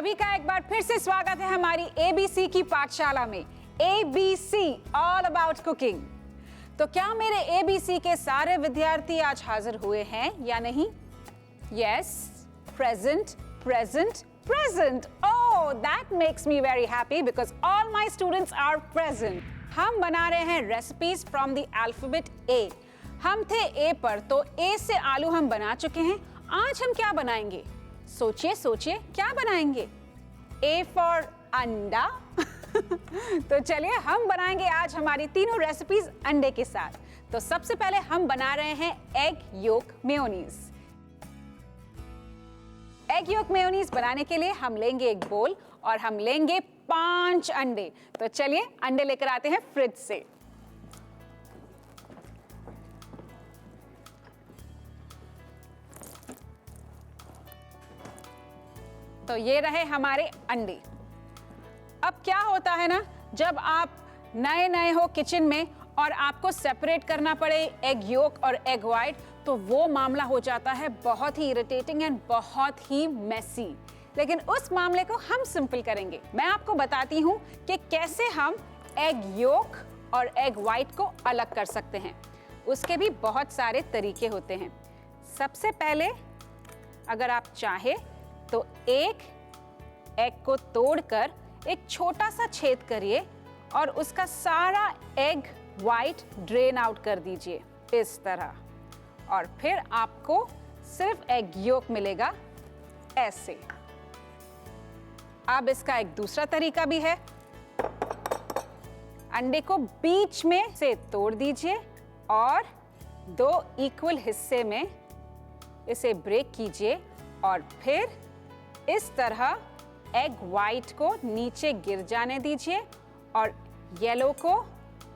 सभी का एक बार फिर से स्वागत है हमारी एबीसी की पाठशाला में। ABC all about cooking. तो क्या मेरे एबीसी के सारे विद्यार्थी आज हाजिर हुए हैं या नहीं? Yes, present present present. Oh, that makes me very happy because all my students are present. हम बना रहे हैं recipes from the alphabet A. हम थे ए पर, तो ए से आलू हम बना चुके हैं। आज हम क्या बनाएंगे? सोचिए सोचिए, क्या बनाएंगे? ए फॉर अंडा। तो चलिए हम बनाएंगे आज हमारी तीनों रेसिपीज अंडे के साथ। तो सबसे पहले हम बना रहे हैं egg yolk mayonnaise. Egg yolk mayonnaise बनाने के लिए हम लेंगे एक बोल और हम लेंगे 5 अंडे। तो चलिए अंडे लेकर आते हैं फ्रिज से। तो ये रहे हमारे अंडे। अब क्या होता है ना, जब आप नए नए हो किचन में और आपको सेपरेट करना पड़े एग योक और एग वाइट, तो वो मामला हो जाता है बहुत ही इरिटेटिंग एंड बहुत ही मेसी। लेकिन उस मामले को हम सिंपल करेंगे। मैं आपको बताती हूँ कि कैसे हम एग योक और एग वाइट को अलग कर सकते हैं। उसके भी बहुत सारे तरीके होते हैं। सबसे पहले अगर आप चाहे तो एक एग को तोड़कर एक छोटा सा छेद करिए और उसका सारा एग वाइट ड्रेन आउट कर दीजिए इस तरह। और फिर आपको सिर्फ एग योक मिलेगा ऐसे। अब इसका एक दूसरा तरीका भी है। अंडे को बीच में से तोड़ दीजिए और 2 इक्वल हिस्से में इसे ब्रेक कीजिए और फिर इस तरह एग वाइट को नीचे गिर जाने दीजिए और येलो को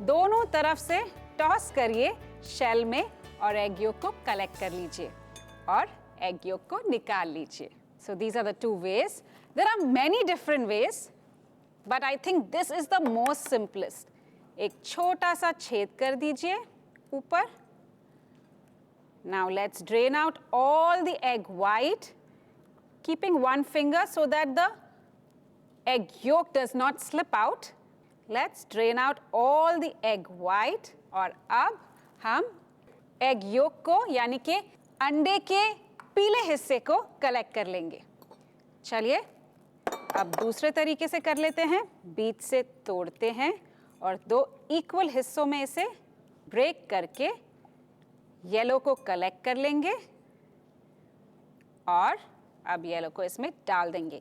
दोनों तरफ से टॉस करिए शेल में और एग योक को कलेक्ट कर लीजिए और एग योक को निकाल लीजिए। So these are the 2 ways. There are many different ways, but I think this is the most simplest. एक छोटा सा छेद कर दीजिए ऊपर। Now let's drain out all the egg white, keeping one finger so that the egg yolk does not slip out. Let's drain out all the egg white. और अब हम egg yolk को यानी कि अंडे के पीले हिस्से को कलेक्ट कर लेंगे। चलिए अब दूसरे तरीके से कर लेते हैं। बीच से तोड़ते हैं और 2 इक्वल हिस्सों में इसे ब्रेक करके येलो को कलेक्ट कर लेंगे और अब येलो को इसमें डाल देंगे।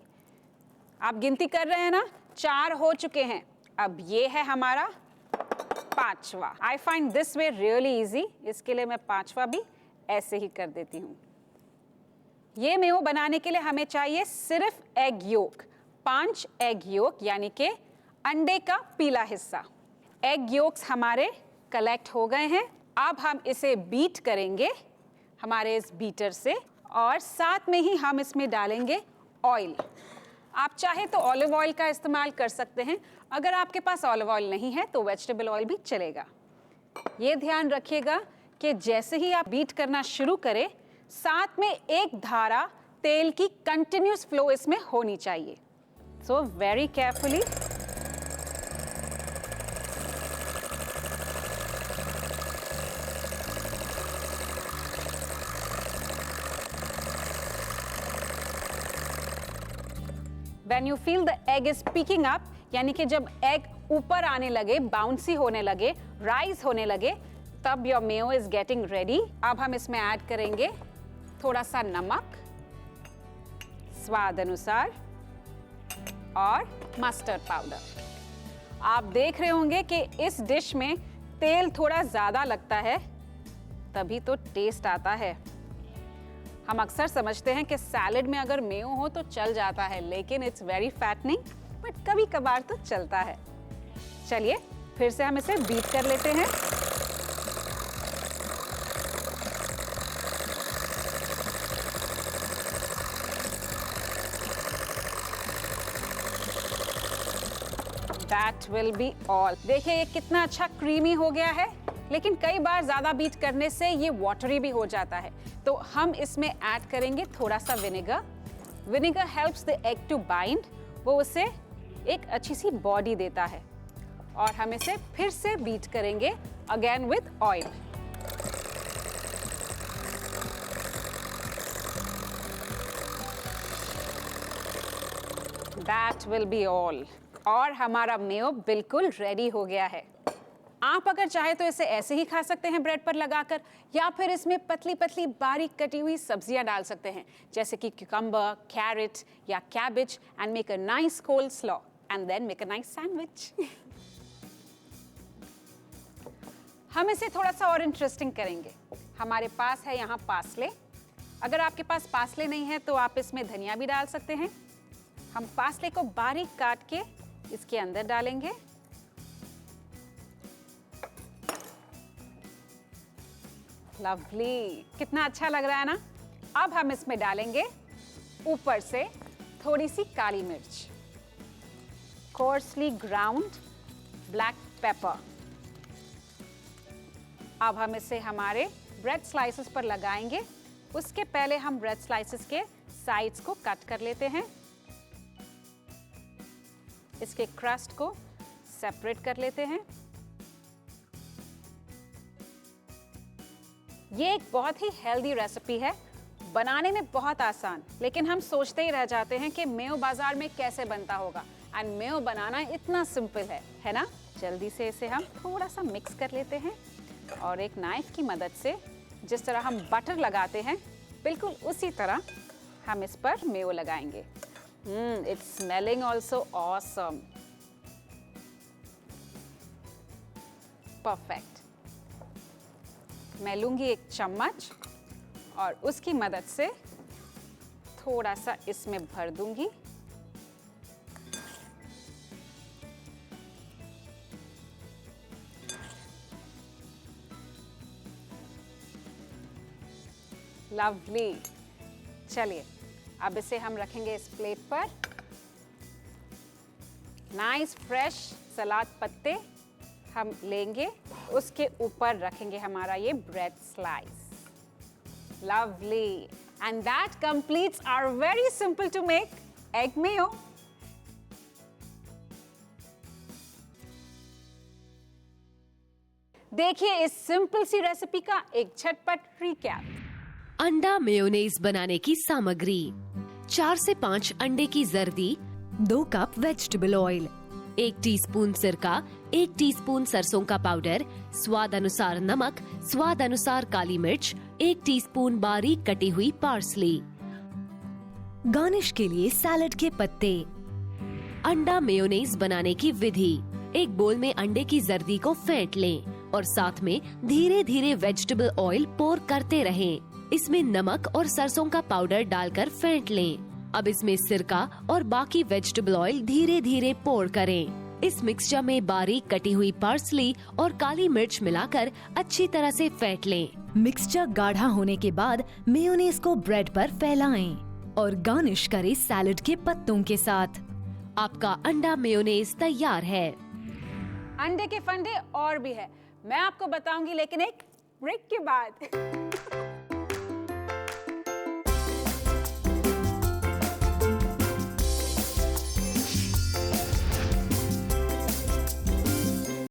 आप गिनती कर रहे हैं ना, 4 हो चुके हैं। अब ये है हमारा 5वां। I find this way really easy, इसके लिए मैं 5वां भी ऐसे ही कर देती हूँ। ये मेयो बनाने के लिए हमें चाहिए सिर्फ एग योक, 5 एग योक यानी कि अंडे का पीला हिस्सा। एग योक्स हमारे कलेक्ट हो गए हैं। अब हम इसे बीट करेंगे हमारे इस बीटर से और साथ में ही हम इसमें डालेंगे ऑयल। आप चाहे तो ऑलिव ऑयल का इस्तेमाल कर सकते हैं। अगर आपके पास ऑलिव ऑयल नहीं है तो वेजिटेबल ऑयल भी चलेगा। ये ध्यान रखिएगा कि जैसे ही आप बीट करना शुरू करें, साथ में एक धारा तेल की कंटिन्यूस फ्लो इसमें होनी चाहिए। So very carefully. When you feel the egg is peeking up, यानी कि जब एग ऊपर आने लगे, बाउंसी होने लगे, राइज होने लगे, तब your Mayo is getting ready. अब हम इसमें ऐड करेंगे थोड़ा सा नमक स्वाद अनुसार और मस्टर्ड पाउडर। आप देख रहे होंगे कि इस डिश में तेल थोड़ा ज्यादा लगता है, तभी तो टेस्ट आता है। हम अक्सर समझते हैं कि सैलेड में अगर मेयो हो तो चल जाता है, लेकिन इट्स वेरी फैटनिंग, बट कभी कभार तो चलता है। चलिए फिर से हम इसे बीट कर लेते हैं। That will be all. देखिए ये कितना अच्छा क्रीमी हो गया है, लेकिन कई बार ज्यादा बीट करने से ये वाटरी भी हो जाता है। तो हम इसमें ऐड करेंगे थोड़ा सा vinegar. Vinegar helps the egg to bind, वो उसे एक अच्छी सी बॉडी देता है। और हम इसे फिर से बीट करेंगे again with oil. That will be all. और हमारा मेयो बिल्कुल रेडी हो गया है। आप अगर चाहे तो इसे ऐसे ही खा सकते हैं ब्रेड पर लगाकर, या फिर इसमें पतली पतली बारीक कटी हुई सब्जियां डाल सकते हैं, जैसे कि क्यूकम्बर, कैरेट या cabbage, and make a nice coleslaw and then make a nice sandwich. हम इसे थोड़ा सा और इंटरेस्टिंग करेंगे। हमारे पास है यहाँ पार्सले। अगर आपके पास पार्सले नहीं है तो आप इसमें धनिया भी डाल सकते हैं। हम पार्सले को बारीक काट के इसके अंदर डालेंगे। लवली, कितना अच्छा लग रहा है ना। अब हम इसमें डालेंगे ऊपर से थोड़ी सी काली मिर्च, कोर्सली ग्राउंड ब्लैक पेपर। अब हम इसे हमारे ब्रेड स्लाइसेस पर लगाएंगे। उसके पहले हम ब्रेड स्लाइसेस के साइड्स को कट कर लेते हैं। इसके क्रस्ट को सेपरेट कर लेते हैं। ये एक बहुत ही हेल्दी रेसिपी है, बनाने में बहुत आसान, लेकिन हम सोचते ही रह जाते हैं कि मेयो बाजार में कैसे बनता होगा। एंड मेयो बनाना इतना सिंपल है ना। जल्दी से इसे हम थोड़ा सा मिक्स कर लेते हैं और एक नाइफ की मदद से जिस तरह हम बटर लगाते हैं बिल्कुल उसी तरह हम इस पर मेयो लगाएंगे। It's smelling also awesome. Perfect. मैं लूंगी एक चम्मच और उसकी मदद से थोड़ा सा इसमें भर दूंगी। लवली। चलिए अब इसे हम रखेंगे इस प्लेट पर। नाइस फ्रेश सलाद पत्ते हम लेंगे, उसके ऊपर रखेंगे हमारा ये bread slice. Lovely. And that completes our very simple to make egg mayo. देखिए इस सिंपल सी रेसिपी का एक झटपट रिकैप। अंडा मेयोनेज बनाने की सामग्री: 4 से 5 अंडे की जर्दी, 2 कप वेजिटेबल ऑयल, 1 टीस्पून सिरका, 1 टीस्पून सरसों का पाउडर, स्वाद अनुसार नमक, स्वाद अनुसार काली मिर्च, 1 टीस्पून बारीक कटी हुई पार्सली। गार्निश के लिए सैलेड के पत्ते। अंडा मेयोनेज बनाने की विधि: एक बोल में अंडे की जर्दी को फेंट लें और साथ में धीरे धीरे वेजिटेबल ऑयल पोर करते रहें। इसमें नमक और सरसों का पाउडर डालकर फेंट लें। अब इसमें सिरका और बाकी वेजिटेबल ऑयल धीरे धीरे पोर करें। इस मिक्सचर में बारीक कटी हुई पार्सली और काली मिर्च मिलाकर अच्छी तरह से फेंट लें। मिक्सचर गाढ़ा होने के बाद मेयोनेज को ब्रेड पर फैलाएं और गार्निश करें सैलेड के पत्तों के साथ। आपका अंडा मेयोनेज तैयार है। अंडे के फंडे और भी है, मैं आपको बताऊंगी, लेकिन एक ब्रेक के बाद।